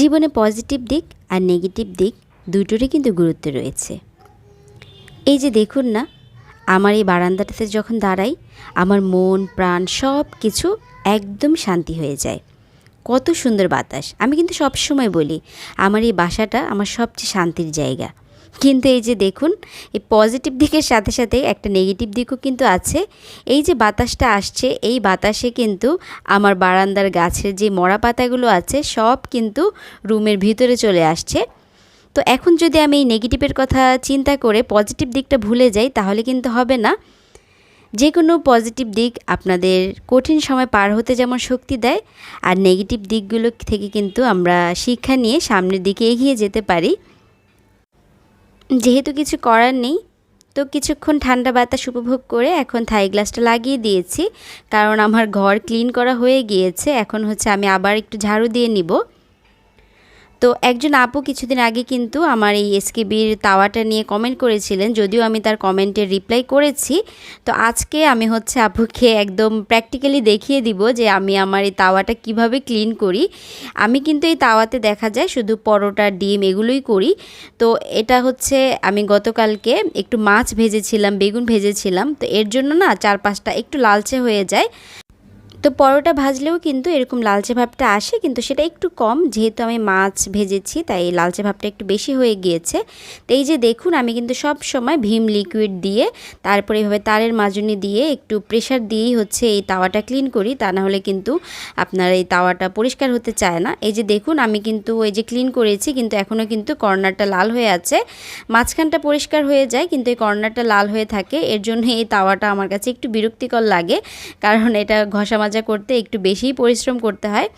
জীবনে পজিটিভ দিক আর নেগেটিভ দিক দুটোরই কিন্তু গুরুত্ব রয়েছে। এই যে দেখুন না, আমার এই বারান্দাটাতে যখন দাঁড়াই আমার মন প্রাণ সব কিছু একদম শান্তি হয়ে যায়। কত সুন্দর বাতাস। আমি কিন্তু সবসময় বলি আমার এই বাসাটা আমার সবচেয়ে শান্তির জায়গা। কিন্তু এই যে দেখুন, এই পজিটিভ দিকের সাথে সাথে একটা নেগেটিভ দিকও কিন্তু আছে। এই যে বাতাসটা আসছে, এই বাতাসে কিন্তু আমার বারান্দার গাছের যে মরা পাতাগুলো আছে সব কিন্তু রুমের ভিতরে চলে আসছে। তো এখন যদি আমি এই নেগেটিভের কথা চিন্তা করে পজিটিভ দিকটা ভুলে যাই তাহলে কিন্তু হবে না। যে কোনো পজিটিভ দিক আপনাদের কঠিন সময় পার হতে যেমন শক্তি দেয়, আর নেগেটিভ দিকগুলো থেকে কিন্তু আমরা শিক্ষা নিয়ে সামনের দিকে এগিয়ে যেতে পারি। যেহেতু কিছু করার নেই, তো কিছুক্ষণ ঠান্ডা বাতাস উপভোগ করে এখন থাই গ্লাসটা লাগিয়ে দিয়েছি, কারণ আমার ঘর ক্লিন করা হয়ে গিয়েছে। এখন হচ্ছে আমি আবার একটু ঝাড়ু দিয়ে নিব। তো একজন আপু কিছুদিন আগে কিন্তু আমার এই এসকেবির তাওয়াটা নিয়ে কমেন্ট করেছিলেন, যদিও আমি তার কমেন্টের রিপ্লাই করেছি। তো আজকে আমি হচ্ছে আপুকে একদম প্র্যাকটিক্যালি দেখিয়ে দিব যে আমি আমার এই তাওয়াটা কিভাবে ক্লিন করি। আমি কিন্তু এই তাওয়াতে দেখা যায় শুধু পরোটা ডিম এগুলোই করি। তো এটা হচ্ছে আমি গতকালকে একটু মাছ ভেজেছিলাম, বেগুন ভেজেছিলাম, তো এর জন্য না চারপাশটা একটু লালচে হয়ে যায়। তো পরোটা ভাজলেও কিন্তু এরকম লালচে ভাবটা আসে, কিন্তু সেটা একটু কম, যেহেতু আমি মাছ ভেজেছি তাই লালচে ভাবটা একটু বেশি হয়ে গিয়েছে। তো এই যে দেখুন, আমি কিন্তু সব সময় ভীম লিকুইড দিয়ে তারপরে এভাবে তারের মাজনি দিয়ে একটু প্রেশার দিয়েই হচ্ছে এই তাওয়াটা ক্লিন করি, তা না হলে কিন্তু আপনার এই তাওয়াটা পরিষ্কার হতে চায় না। এই যে দেখুন, আমি কিন্তু এই যে ক্লিন করেছি, কিন্তু এখনও কিন্তু কর্নারটা লাল হয়ে আছে। মাঝখানটা পরিষ্কার হয়ে যায় কিন্তু এই কর্নারটা লাল হয়ে থাকে। এর জন্য এই তাওয়াটা আমার কাছে একটু বিরক্তিকর লাগে, কারণ এটা ঘষা করতে একটু বেশিই পরিশ্রম করতে হয়।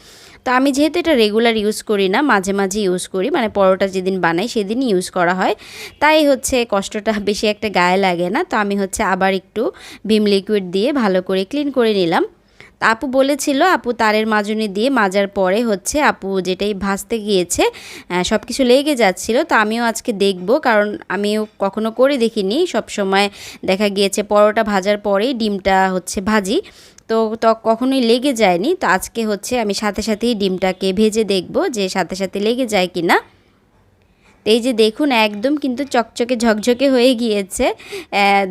তো আমি যেহেতু এটা রেগুলার ইউজ করি না, মাঝে মাঝে ইউজ করি, মানে পরোটা যেদিন বানাই সেদিনই ইউজ করা হয়, তাই হচ্ছে কষ্টটা বেশি একটা গায়ে লাগে না। তো আমি হচ্ছে আবার একটু ভিম লিকুইড দিয়ে ভালো করে ক্লিন করে নিলাম। তা আপু বলেছিল, আপু তারের মাজনি দিয়ে মাজার পরে হচ্ছে আপু যেটাই ভাজতে গিয়েছে সব কিছু লেগে যাচ্ছিল। তো আমিও আজকে দেখব, কারণ আমিও কখনো করে দেখিনি। সব সময় দেখা গিয়েছে পরোটা ভাজার পরেই ডিমটা হচ্ছে ভাজি, তো কখনোই লেগে যায়নি। তো আজকে হচ্ছে আমি সাথে সাথেই ডিমটাকে ভেজে দেখব যে সাথে সাথে লেগে যায় কি না। তো এই যে দেখুন, একদম কিন্তু চকচকে ঝকঝকে হয়ে গিয়েছে,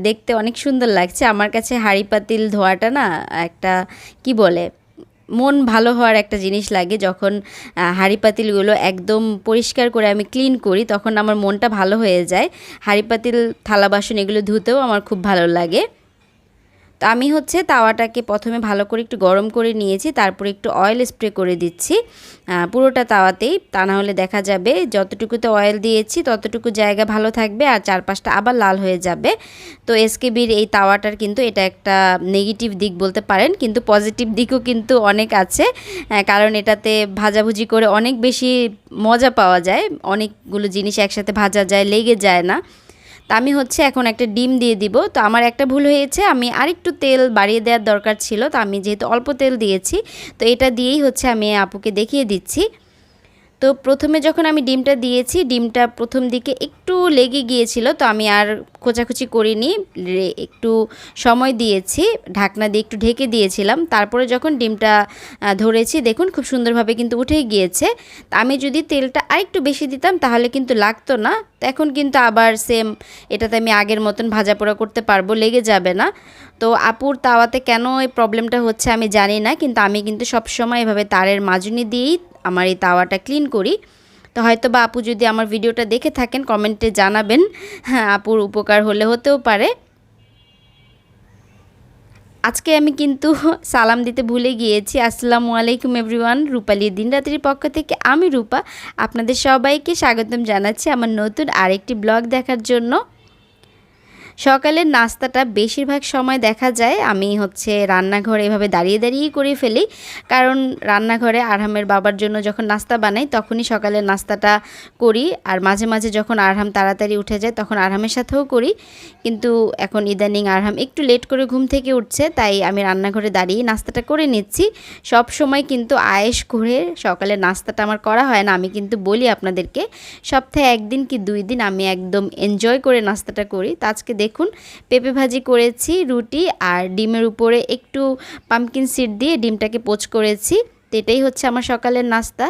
দেখতে অনেক সুন্দর লাগছে। আমার কাছে হাঁড়ি পাতিল ধোয়াটা না একটা কি বলে, মন ভালো হওয়ার একটা জিনিস লাগে। যখন হাঁড়ি পাতিলগুলো একদম পরিষ্কার করে আমি ক্লিন করি তখন আমার মনটা ভালো হয়ে যায়। হাঁড়ি পাতিল থালা বাসন এগুলো ধুতেও আমার খুব ভালো লাগে। তো আমি হচ্ছে তাওয়াটাকে প্রথমে ভালো করে একটু গরম করে নিয়েছি, তারপরে একটু অয়েল স্প্রে করে দিচ্ছি পুরোটা তাওয়াতেই, তা না হলে দেখা যাবে যতটুকুতে অয়েল দিয়েছি ততটুকু জায়গা ভালো থাকবে আর চারপাশটা আবার লাল হয়ে যাবে। তো এসকেবির এই তাওয়াটার কিন্তু এটা একটা নেগেটিভ দিক বলতে পারেন, কিন্তু পজিটিভ দিকও কিন্তু অনেক আছে, কারণ এটাতে ভাজাভুজি করে অনেক বেশি মজা পাওয়া যায়, অনেকগুলো জিনিস একসাথে ভাজা যায়, লেগে যায় না। তা আমি হচ্ছে এখন একটা ডিম দিয়ে দিব। তো আমার একটা ভুল হয়েছে, আমি আরেকটু তেল বাড়িয়ে দেওয়ার দরকার ছিল, তো আমি যেহেতু অল্প তেল দিয়েছি তো এটা দিয়েই হচ্ছে আমি আপুকে দেখিয়ে দিচ্ছি। তো প্রথমে যখন আমি ডিমটা দিয়েছি, ডিমটা প্রথম দিকে একটু লেগে গিয়েছিল, তো আমি আর খোঁচাখুচি করিনি, একটু সময় দিয়েছি, ঢাকনা দিয়ে একটু ঢেকে দিয়েছিলাম। তারপরে যখন ডিমটা ধরেছি দেখুন খুব সুন্দরভাবে কিন্তু উঠেই গিয়েছে। তা আমি যদি তেলটা আরেকটু বেশি দিতাম তাহলে কিন্তু লাগতো না। তো এখন কিন্তু আবার সেম এটাতে আমি আগের মতন ভাজা পোড়া করতে পারবো, লেগে যাবে না। তো আপুর তাওয়াতে কেন এই প্রবলেমটা হচ্ছে আমি জানি না, কিন্তু আমি কিন্তু সবসময় এভাবে তারের মাজনি দিয়েই আমার এই তাওয়াটা ক্লিন করি। তো হয়তো বা আপু যদি আমার ভিডিওটা দেখে থাকেন কমেন্টে জানাবেন, হ্যাঁ আপুর উপকার হতেও পারে। আজকে আমি কিন্তু সালাম দিতে ভুলে গিয়েছি। আসসালামু আলাইকুম এভরিওয়ান, রূপালী দিন রাত্রির পক্ষ থেকে আমি রূপা আপনাদের সবাইকে স্বাগতম জানাচ্ছি আমার নতুন আরেকটি ব্লগ দেখার জন্য। সকালের নাস্তাটা বেশিরভাগ সময় দেখা যায় আমি হচ্ছে রান্নাঘরে এভাবে দাঁড়িয়ে দাঁড়িয়ে করে ফেলি, কারণ রান্নাঘরে আরহামের বাবার জন্য যখন নাস্তা বানাই তখনই সকালের নাস্তাটা করি, আর মাঝে মাঝে যখন আরহাম তাড়াতাড়ি উঠে যায় তখন আরহামের সাথেও করি। কিন্তু এখন ইদানিং আরহাম একটু লেট করে ঘুম থেকে উঠছে, তাই আমি রান্নাঘরে দাঁড়িয়ে নাস্তাটা করে নিচ্ছি। সব সময় কিন্তু আয়েশ করে সকালের নাস্তাটা আমার করা হয় না, আমি কিন্তু বলি আপনাদেরকে সপ্তাহে একদিন কি 2 দিন আমি একদম এনজয় করে নাস্তাটা করি। তো আজকে দেখুন পেঁপে ভাজি করেছি, রুটি আর ডিমের উপরে একটু পামকিন সিড দিয়ে ডিমটাকে পোচ করেছি। তো এটাই হচ্ছে আমার সকালের নাস্তা।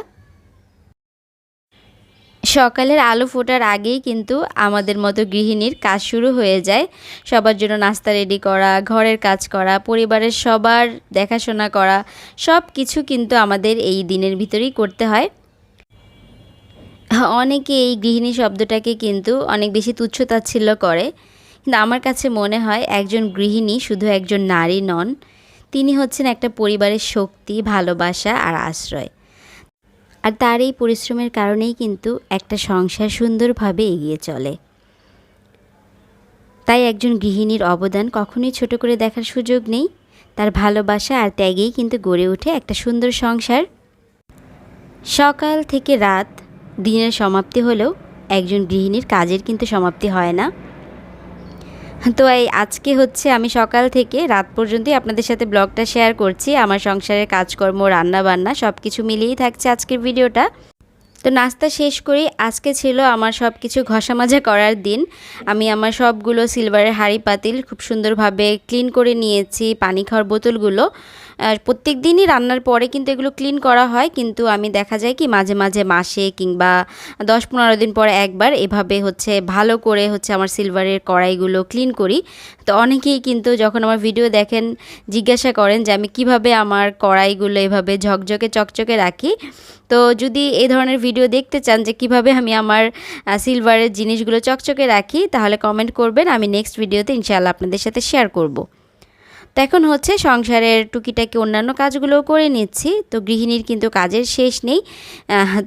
সকালের আলো ফোটার আগেই কিন্তু আমাদের মতো গৃহিণীর কাজ শুরু হয়ে যায়। সবার জন্য নাস্তা রেডি করা, ঘরের কাজ করা, পরিবারের সবার দেখাশোনা করা, সব কিছু কিন্তু আমাদের এই দিনের ভিতরেই করতে হয়। অনেকে এই গৃহিণী শব্দটাকে কিন্তু অনেক বেশি তুচ্ছ-তাচ্ছিল্য করে, কিন্তু আমার কাছে মনে হয় একজন গৃহিণী শুধু একজন নারী নন, তিনি হচ্ছেন একটা পরিবারের শক্তি, ভালোবাসা আর আশ্রয়। আর তার এই পরিশ্রমের কারণেই কিন্তু একটা সংসার সুন্দরভাবে এগিয়ে চলে। তাই একজন গৃহিণীর অবদান কখনোই ছোট করে দেখার সুযোগ নেই। তার ভালোবাসা আর ত্যাগেই কিন্তু গড়ে ওঠে একটা সুন্দর সংসার। সকাল থেকে রাত দিনের সমাপ্তি হলেও একজন গৃহিণীর কাজের কিন্তু সমাপ্তি হয় না। তো আজকে হচ্ছে আমি সকাল থেকে রাত পর্যন্তই আপনাদের সাথে ব্লগটা শেয়ার করছি। আমার সংসারের কাজকর্ম, রান্নাবান্না সব কিছু মিলিয়েই থাকছে আজকের ভিডিওটা। তো নাস্তা শেষ করেই আজকে ছিল আমার সব কিছু ঘষা মাজা করার দিন। আমি আমার সবগুলো সিলভারের হাঁড়ি পাতিল খুব সুন্দরভাবে ক্লিন করে নিয়েছি। পানি খাওয়ার বোতলগুলো প্রত্যেক দিনই রান্নার পরে কিন্তু এগুলো ক্লিন করা হয়, কিন্তু আমি দেখা যায় কি মাঝে মাঝে মাসে কিংবা 10-15 দিন পরে একবার এভাবে হচ্ছে ভালো করে হচ্ছে আমার সিলভারের কড়াইগুলো ক্লিন করি। তো অনেকেই কিন্তু যখন আমার ভিডিও দেখেন জিজ্ঞাসা করেন যে আমি কিভাবে আমার কড়াইগুলো এভাবে ঝকঝকে চকচকে রাখি। তো যদি এই ধরনের ভিডিও দেখতে চান যে কিভাবে আমি আমার সিলভারের জিনিসগুলো চকচকে রাখি, তাহলে কমেন্ট করবেন, আমি নেক্সট ভিডিওতে ইনশাআল্লাহ আপনাদের সাথে শেয়ার করব। তো এখন হচ্ছে সংসারের টুকিটাকি অন্যান্য কাজগুলোও করে নিচ্ছি। তো গৃহিণীর কিন্তু কাজের শেষ নেই,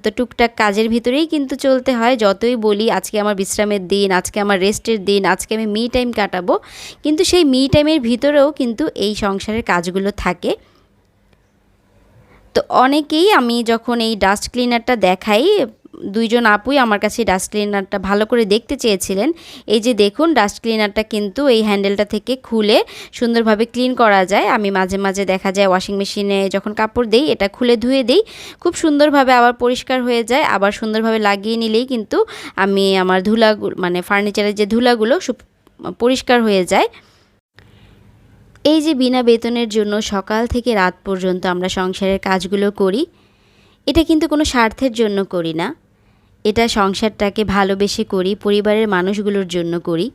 তো টুকটাক কাজের ভিতরেই কিন্তু চলতে হয়। যতই বলি আজকে আমার বিশ্রামের দিন, আজকে আমার রেস্টের দিন, আজকে আমি মি টাইম কাটাবো, কিন্তু সেই মি টাইমের ভিতরেও কিন্তু এই সংসারের কাজগুলো থাকে। তো অনেকেই আমি যখন এই ডাস্ট ক্লিনারটা দেখাই, দুইজন আপুই আমার কাছে ডাস্ট ক্লিনারটা ভালো করে দেখতে চেয়েছিলেন। এই যে দেখুন, ডাস্ট ক্লিনারটা কিন্তু এই হ্যান্ডেলটা থেকে খুলে সুন্দরভাবে ক্লিন করা যায়। আমি মাঝে মাঝে দেখা যায় ওয়াশিং মেশিনে যখন কাপড় দেই, এটা খুলে ধুয়ে দেই, খুব সুন্দরভাবে আবার পরিষ্কার হয়ে যায়। আবার সুন্দরভাবে লাগিয়ে নিলেই কিন্তু আমি আমার ধুলাগুলো মানে ফার্নিচারের যে ধুলাগুলো সব পরিষ্কার হয়ে যায়। এই যে বিনা বেতনের জন্য সকাল থেকে রাত পর্যন্ত আমরা সংসারের কাজগুলো করি, এটা কিন্তু কোনো স্বার্থের জন্য করি না, এটা সংসারটাকে ভালোবেসে করি, পরিবারের মানুষগুলোর জন্য করি।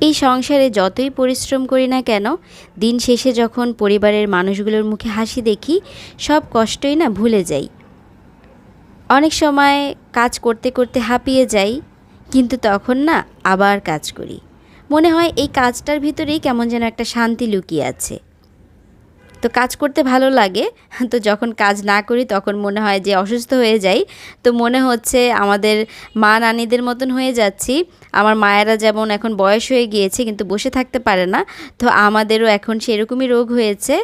এই সংসারে যতই পরিশ্রম করি না কেন, দিন শেষে যখন পরিবারের মানুষগুলোর মুখে হাসি দেখি, সব কষ্টই না ভুলে যাই। অনেক সময় কাজ করতে করতে হাঁপিয়ে যাই, কিন্তু তখন না আবার কাজ করি, মনে হয় এই কাজটার ভিতরেই কেমন যেন একটা শান্তি লুকিয়ে আছে। তো কাজ করতে ভালো লাগে, তো যখন কাজ না করি তখন মনে হয় যে অসুস্থ হয়ে যাই। তো মনে হচ্ছে আমাদের মা নানিদের মতন হয়ে যাচ্ছি। আমার মায়েরা যেমন এখন বয়স হয়ে গিয়েছে কিন্তু বসে থাকতে পারে না, তো আমাদেরও এখন সেরকমই রোগ হয়েছে।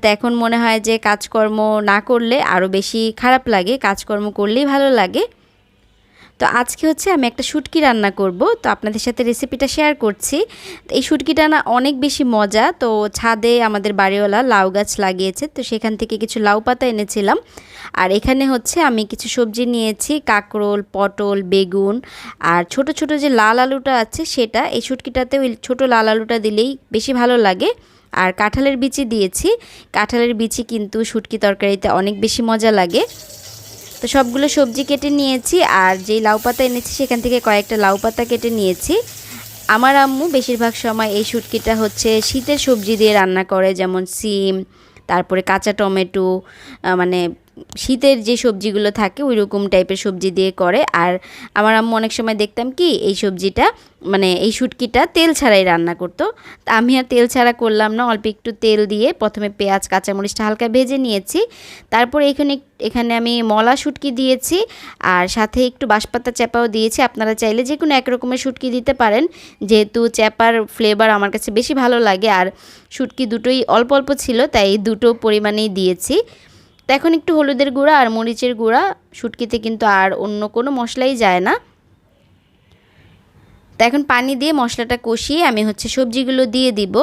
তো এখন মনে হয় যে কাজকর্ম না করলে আরও বেশি খারাপ লাগে, কাজকর্ম করলেই ভালো লাগে। তো আজকে হচ্ছে আমি একটা শুটকি রান্না করব, তো আপনাদের সাথে রেসিপিটা শেয়ার করছি। এই শুটকিটা না অনেক বেশি মজা। তো ছাদে আমাদের বাড়িওয়ালা লাউ গাছ লাগিয়েছে, তো সেখান থেকে কিছু লাউ পাতা এনেছিলাম। আর এখানে হচ্ছে আমি কিছু সবজি নিয়েছি, কাঁকরোল, পটল, বেগুন আর ছোট ছোট যে লাল আলুটা আছে সেটা। এই শুটকিটাতে ওই ছোটো লাল আলুটা দিলেই বেশি ভালো লাগে। আর কাঁঠালের বিচি দিয়েছি, কাঁঠালের বিচি কিন্তু শুটকি তরকারিতে অনেক বেশি মজা লাগে। তো সবগুলো সবজি কেটে নিয়েছি, আর যেই লাউ পাতা এনেছি সেখান থেকে কয়েকটা লাউ পাতা কেটে নিয়েছি। আমার আম্মু বেশিরভাগ সময় এই শুটকিটা হচ্ছে শীতের সবজি দিয়ে রান্না করে, যেমন সিম, তারপরে কাঁচা টমেটো, মানে শীতের যে সবজিগুলো থাকে ওই রকম টাইপের সবজি দিয়ে করে। আর আমার আম্মু অনেক সময় দেখতাম কি এই সবজিটা মানে এই শুটকিটা তেল ছাড়াই রান্না করতো। তা আমি আর তেল ছাড়া করলাম না, অল্প একটু তেল দিয়ে প্রথমে পেঁয়াজ কাঁচামরিচটা হালকা ভেজে নিয়েছি। তারপর এখানে আমি মলা শুটকি দিয়েছি, আর সাথে একটু বাঁশপাতা চ্যাপাও দিয়েছি। আপনারা চাইলে যে কোনো এক রকমের শুটকি দিতে পারেন, যেহেতু চ্যাপার ফ্লেভার আমার কাছে বেশি ভালো লাগে। আর শুটকি দুটোই অল্প অল্প ছিল, তাই দুটো পরিমাণেই দিয়েছি। তো এখন একটু হলুদের গুঁড়া আর মরিচের গুঁড়া, শুটকিতে কিন্তু আর অন্য কোনো মশলাই যায় না। তো এখন পানি দিয়ে মশলাটা কষিয়ে আমি হচ্ছে সবজিগুলো দিয়ে দিব।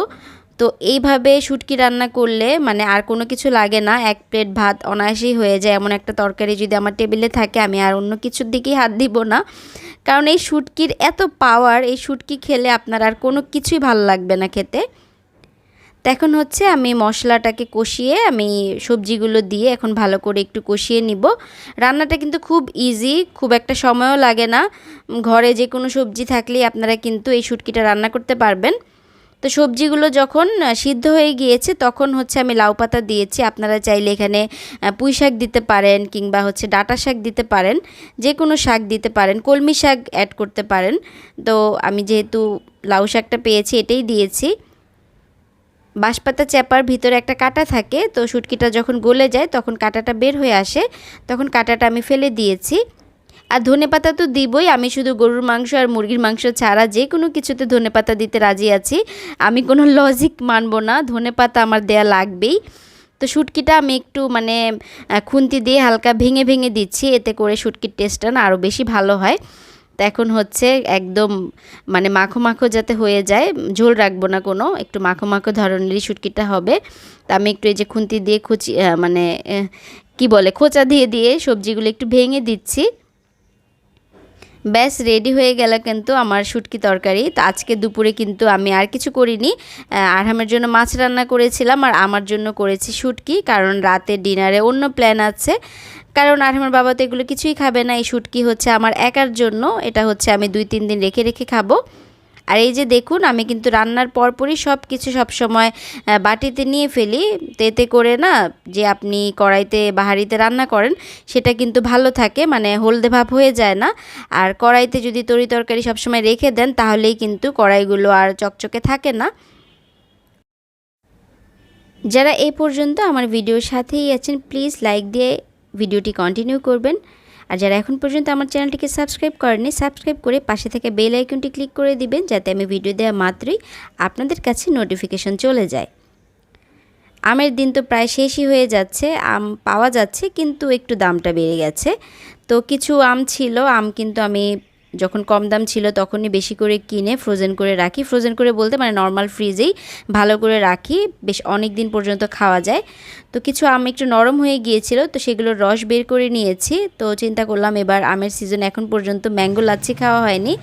তো এইভাবে শুটকি রান্না করলে মানে আর কোনো কিছু লাগে না, এক প্লেট ভাত অনায়াসেই হয়ে যায়। এমন একটা তরকারি যদি আমার টেবিলে থাকে, আমি আর অন্য কিছুর দিকেই হাত দিব না, কারণ এই শুটকির এত পাওয়ার, এই শুটকি খেলে আপনার আর কোনো কিছুই ভালো লাগবে না খেতে। তো এখন হচ্ছে আমি মশলাটাকে কষিয়ে আমি সবজিগুলো দিয়ে এখন ভালো করে একটু কষিয়ে নিব। রান্নাটা কিন্তু খুব ইজি, খুব একটা সময়ও লাগে না। ঘরে যে কোনো সবজি থাকলেই আপনারা কিন্তু এই শুটকিটা রান্না করতে পারবেন। তো সবজিগুলো যখন সিদ্ধ হয়ে গিয়েছে তখন হচ্ছে আমি লাউ পাতা দিয়েছি। আপনারা চাইলে এখানে পুঁই শাক দিতে পারেন কিংবা হচ্ছে ডাঁটা শাক দিতে পারেন, যে কোনো শাক দিতে পারেন, কলমি শাক অ্যাড করতে পারেন। তো আমি যেহেতু লাউ শাকটা পেয়েছি এটাই দিয়েছি। বাঁশপাতা চ্যাপার ভিতরে একটা কাঁটা থাকে, তো শুটকিটা যখন গলে যায় তখন কাঁটাটা বের হয়ে আসে, তখন কাঁটাটা আমি ফেলে দিয়েছি। আর ধনেপাতা তো দিবই, আমি শুধু গরুর মাংস আর মুরগির মাংস ছাড়া যে কোনো কিছুতে ধনেপাতা দিতে রাজি আছি। আমি কোনো লজিক মানব না, ধনেপাতা আমার দেয়া লাগবেই। তো শুটকিটা আমি একটু মানে খুন্তি দিয়ে হালকা ভেঙে ভেঙে দিচ্ছি, এতে করে শুটকির টেস্টটা না আরও বেশি ভালো হয়। তো এখন হচ্ছে একদম মানে মাখো মাখো যাতে হয়ে যায়, ঝোল রাখবো না কোনো, একটু মাখো মাখো ধরনেরই শুটকিটা হবে। তা আমি একটু এই যে খুন্তি দিয়ে মানে কি বলে খোঁচা দিয়ে দিয়ে সবজিগুলো একটু ভেঙে দিচ্ছি। ব্যাস রেডি হয়ে গেল কিন্তু আমার শুটকি তরকারি। তো আজকে দুপুরে কিন্তু আমি আর কিছু করিনি, আরহামের জন্য মাছ রান্না করেছিলাম আর আমার জন্য করেছি শুটকি, কারণ রাতে ডিনারে অন্য প্ল্যান আছে। কারণ আরহামের বাবা তো এগুলো কিছুই খাবে না, এই শুটকি হচ্ছে আমার একার জন্য, এটা হচ্ছে আমি 2-3 দিন রেখে রেখে খাবো। আর এই যে দেখুন আমি কিন্তু রান্নার পরপরই সব কিছু সবসময় বাটিতে নিয়ে ফেলি, তো এতে করে না যে আপনি কড়াইতে বা হাঁড়িতে রান্না করেন সেটা কিন্তু ভালো থাকে, মানে হলদে ভাব হয়ে যায় না। আর কড়াইতে যদি তরি তরকারি সবসময় রেখে দেন তাহলেই কিন্তু কড়াইগুলো আর চকচকে থাকে না। যারা এই পর্যন্ত আমার ভিডিওর সাথেই আছেন প্লিজ লাইক দিয়ে ভিডিওটি কন্টিনিউ করবেন। আর যারা এখন পর্যন্ত আমার চ্যানেলটিকে সাবস্ক্রাইব করেননি, সাবস্ক্রাইব করে পাশে থেকে বেল আইকনটি ক্লিক করে দিবেন, যাতে আমি ভিডিও দেওয়া মাত্রই আপনাদের কাছে নোটিফিকেশন চলে যায়। আমের দিন তো প্রায় শেষই হয়ে যাচ্ছে, আম পাওয়া যাচ্ছে কিন্তু একটু দামটা বেড়ে গেছে। তো কিছু আম ছিল, আম কিন্তু আমি যখন কম দাম ছিল তখনই বেশি করে কিনে ফ্রোজেন করে রাখি। ফ্রোজেন করে বলতে মানে নর্মাল ফ্রিজেই ভালো করে রাখি, বেশ অনেক দিন পর্যন্ত খাওয়া যায়। তো কিছু আম একটু নরম হয়ে গিয়েছিল, তো সেগুলোর রস বের করে নিয়েছি। তো চিন্তা করলাম এবার আমের সিজন, এখন পর্যন্ত ম্যাঙ্গো লাচ্ছি খাওয়া হয়নি,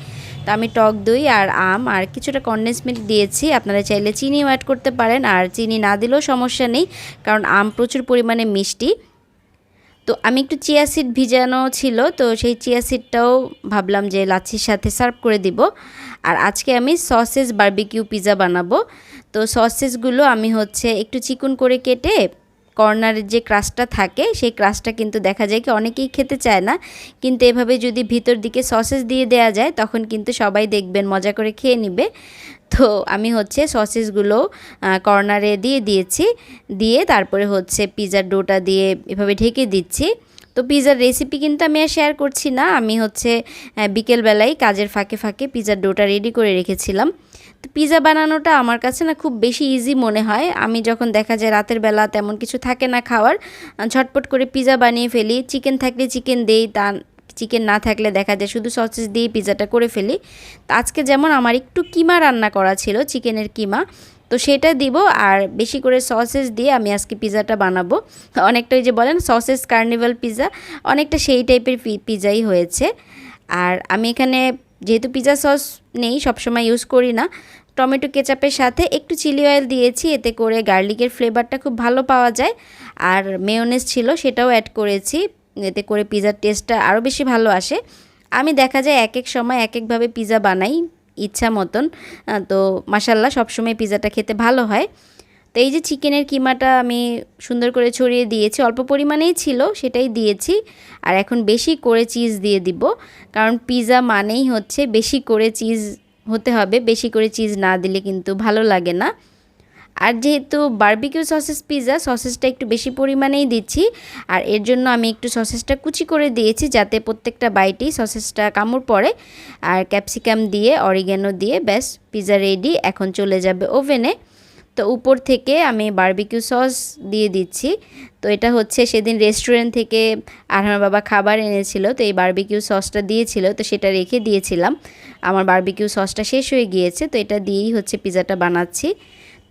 তো আমি টক দই আর আম আর কিছুটা কনডেন্স মিল্ক দিয়েছি। আপনারা চাইলে চিনিও অ্যাড করতে পারেন, আর চিনি না দিলেও সমস্যা নেই, কারণ আম প্রচুর পরিমাণে মিষ্টি। তো আমি একটু চিয়া সিড ভিজানো ছিল, তো সেই চিয়া সিডটাও ভাবলাম যে লাচ্ছির সাথে সার্ভ করে দিব। আর আজকে আমি সসেস বারবিকিউ পিৎজা বানাবো। তো সসেসগুলো আমি হচ্ছে একটু চিকন করে কেটে, কর্নারের যে ক্রাস্টটা থাকে সেই ক্রাস্টটা কিন্তু দেখা যায় কি অনেকেই খেতে চায় না, কিন্তু এভাবে যদি ভিতর দিকে সসেস দিয়ে দেয়া যায় তখন কিন্তু সবাই দেখবেন মজা করে খেয়ে নেবে। তো আমি হচ্ছে সসেসগুলো কর্নারে দিয়ে দিয়েছি, দিয়ে তারপরে হচ্ছে পিৎজার ডোটা দিয়ে এভাবে ঢেকে দিচ্ছি। তো পিৎজার রেসিপি কিন্তু আমি আর শেয়ার করছি না, আমি হচ্ছে বিকেলবেলায় কাজের ফাঁকে ফাঁকে পিৎজার ডোটা রেডি করে রেখেছিলাম। তো পিৎজা বানানোটা আমার কাছে না খুব বেশি ইজি মনে হয়। আমি যখন দেখা যায় রাতের বেলা তেমন কিছু থাকে না খাওয়ার, ঝটপট করে পিৎজা বানিয়ে ফেলি। চিকেন থাকলে চিকেন দেই, তা চিকেন না থাকলে দেখা যায় শুধু সসেস দিয়ে পিৎজাটা করে ফেলি। তো আজকে যেমন আমার একটু কিমা রান্না করা ছিল, চিকেনের কিমা, তো সেটা দিব আর বেশি করে সসেস দিয়ে আমি আজকে পিৎজাটা বানাবো। অনেকটা ওই যে বলেন সসেস কার্নিভাল পিৎজা, অনেকটা সেই টাইপের পিৎজাই হয়েছে। আর আমি এখানে যেহেতু পিৎজা সস নেই, সবসময় ইউজ করি না, টমেটো কেচাপের সাথে একটু চিলি অয়েল দিয়েছি, এতে করে গার্লিকের ফ্লেভারটা খুব ভালো পাওয়া যায়। আর মেয়োনেজ ছিল সেটাও অ্যাড করেছি, এতে করে পিৎজার টেস্টটা আরও বেশি ভালো আসে। আমি দেখা যায় এক এক সময় এক একভাবে পিৎজা বানাই ইচ্ছা মতন, তো মাশাল্লাহ সবসময় পিৎজাটা খেতে ভালো হয়। তো এই যে চিকেনের কিমাটা আমি সুন্দর করে ছড়িয়ে দিয়েছি, অল্প পরিমাণেই ছিল সেটাই দিয়েছি। আর এখন বেশি করে চিজ দিয়ে দিব, কারণ পিৎজা মানেই হচ্ছে বেশি করে চিজ হতে হবে, বেশি করে চিজ না দিলে কিন্তু ভালো লাগে না। আর যেহেতু বারবিকিউ সসেস পিৎজা, সসেসটা একটু বেশি পরিমাণেই দিচ্ছি, আর এর জন্য আমি একটু সসেসটা কুচি করে দিয়েছি যাতে প্রত্যেকটা বাইটেই সসেসটা কামড় পড়ে। আর ক্যাপসিকাম দিয়ে অরিগ্যানো দিয়ে ব্যাস পিৎজা রেডি, এখন চলে যাবে ওভেনে। তো উপর থেকে আমি বারবিকিউ সস দিয়ে দিচ্ছি। তো এটা হচ্ছে সেদিন রেস্টুরেন্ট থেকে আরহামের বাবা খাবার এনেছিল, তো এই বারবিকিউ সসটা দিয়েছিল, তো সেটা রেখে দিয়েছিলাম। আমার বারবিকিউ সসটা শেষ হয়ে গিয়েছে, তো এটা দিয়েই হচ্ছে পিৎজাটা বানাচ্ছি।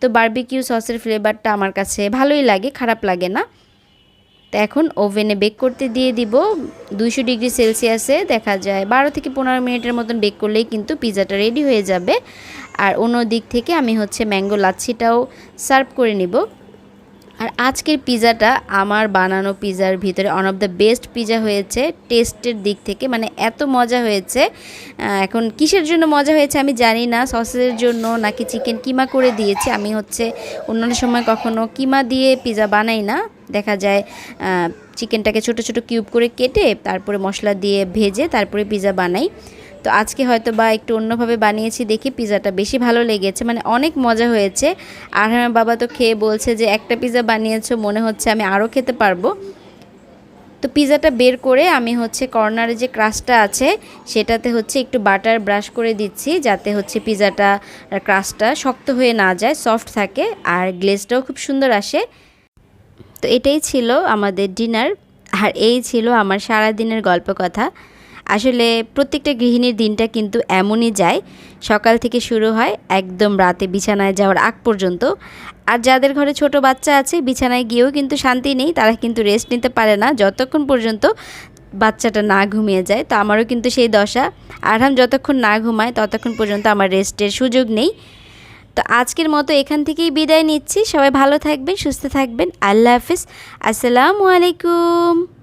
তো বারবিকিউ সসের ফ্লেভারটা আমার কাছে ভালোই লাগে, খারাপ লাগে না। তো এখন ওভেনে বেক করতে দিয়ে দিব 200 ডিগ্রি সেলসিয়াসে, দেখা যায় 12 থেকে 15 মিনিটের মতন বেক করলেই কিন্তু পিৎজাটা রেডি হয়ে যাবে। আর অন্য দিক থেকে আমি হচ্ছে ম্যাঙ্গো লাচ্ছিটাও সার্ভ করে নিব। আর আজকের পিজাটা আমার বানানো পিজার ভিতরে one of the best pizza হয়েছে টেস্টের দিক থেকে, মানে এত মজা হয়েছে। এখন কিসের জন্য মজা হয়েছে আমি জানি না, সসের জন্য নাকি চিকেন কিমা করে দিয়েছে। আমি হচ্ছে অন্যান্য সময় কখনো কিমা দিয়ে পিজা বানাই না, দেখা যায় চিকেনটাকে ছোট ছোট কিউব করে কেটে তারপরে মশলা দিয়ে ভেজে তারপরে পিজা বানাই। তো আজকে হয়তো বা একটু অন্যভাবে বানিয়েছি দেখি পিজাটা বেশি ভালো লেগেছে, মানে অনেক মজা হয়েছে। আর আমার বাবা তো খেয়ে বলছে যে একটা পিজা বানিয়েছো, মনে হচ্ছে আমি আরও খেতে পারবো। তো পিজাটা বের করে আমি হচ্ছে কর্নারে যে ক্রাস্টটা আছে সেটাতে হচ্ছে একটু বাটার ব্রাশ করে দিচ্ছি, যাতে হচ্ছে পিজাটা ক্রাস্টটা শক্ত হয়ে না যায়, সফট থাকে আর গ্লেজটাও খুব সুন্দর আসে। তো এটাই ছিল আমাদের ডিনার, আর এই ছিল আমার সারা দিনের গল্প কথা। আসলে প্রত্যেকটা গৃহিণীর দিনটা কিন্তু এমনই যায়, সকাল থেকে শুরু হয় একদম রাতে বিছানায় যাওয়ার আগ পর্যন্ত। আর যাদের ঘরে ছোট বাচ্চা আছে বিছানায় গিয়েও কিন্তু শান্তি নেই, তারা কিন্তু রেস্ট নিতে পারে না যতক্ষণ পর্যন্ত বাচ্চাটা না ঘুমিয়ে যায়। তো আমারও কিন্তু সেই দশা, আরহাম যতক্ষণ না ঘুমায় ততক্ষণ পর্যন্ত আমার রেস্টের সুযোগ নেই। তো আজকের মতো এখান থেকেই বিদায় নিচ্ছি। সবাই ভালো থাকবেন, সুস্থ থাকবেন। আল্লাহ হাফিজ, আসসালামু আলাইকুম।